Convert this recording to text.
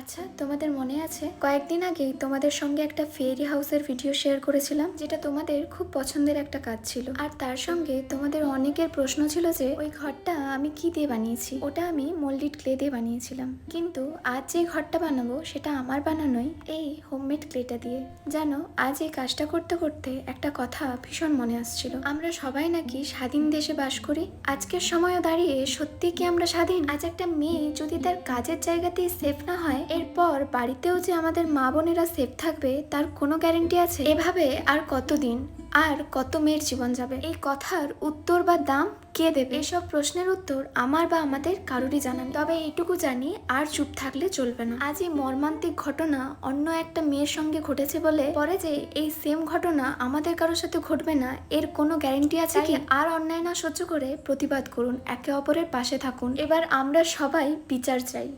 আচ্ছা, তোমাদের মনে আছে কয়েকদিন আগেই তোমাদের সঙ্গে একটা ফেয়ারি হাউসের ভিডিও শেয়ার করেছিলাম, যেটা তোমাদের খুব পছন্দের একটা কাজ ছিল। আর তার সঙ্গে তোমাদের অনেকের প্রশ্ন ছিল যে ওই ঘরটা আমি কি দিয়ে বানিয়েছি। ওটা আমি মোল্ডেড ক্লে দিয়ে বানিয়েছিলাম, কিন্তু আজ যে ঘরটা বানাবো সেটা আমার বানানোই এই হোমমেড ক্লেটা দিয়ে। জানো, আজ এই কাজটা করতে করতে একটা কথা ভীষণ মনে আসছিল। আমরা সবাই নাকি স্বাধীন দেশে বাস করি। আজকের সময়ও দাঁড়িয়ে সত্যি কি আমরা স্বাধীন? আজ একটা মেয়ে যদি তার কাজের জায়গাতেই সেফ না হয়, এরপর বাড়িতেও যে আমাদের মা বোনেরা সেফ থাকবে তার কোনো গ্যারেন্টি আছে? এভাবে আর কতদিন, আর কত মেয়ের জীবন যাবে? এই কথার উত্তর বা দাম কে দেবে? এসব প্রশ্নের উত্তর আমার বা আমাদের কারোরই জানা নেই। তবে এইটুকু জানি, আর চুপ থাকলে চলবে না। আজ এই মর্মান্তিক ঘটনা অন্য একটা মেয়ের সঙ্গে ঘটেছে বলে পরে যে এই সেম ঘটনা আমাদের কারোর সাথে ঘটবে না, এর কোনো গ্যারেন্টি আছে কি? আর অন্যায় না সহ্য করে প্রতিবাদ করুন, একে অপরের পাশে থাকুন। এবার আমরা সবাই বিচার চাই।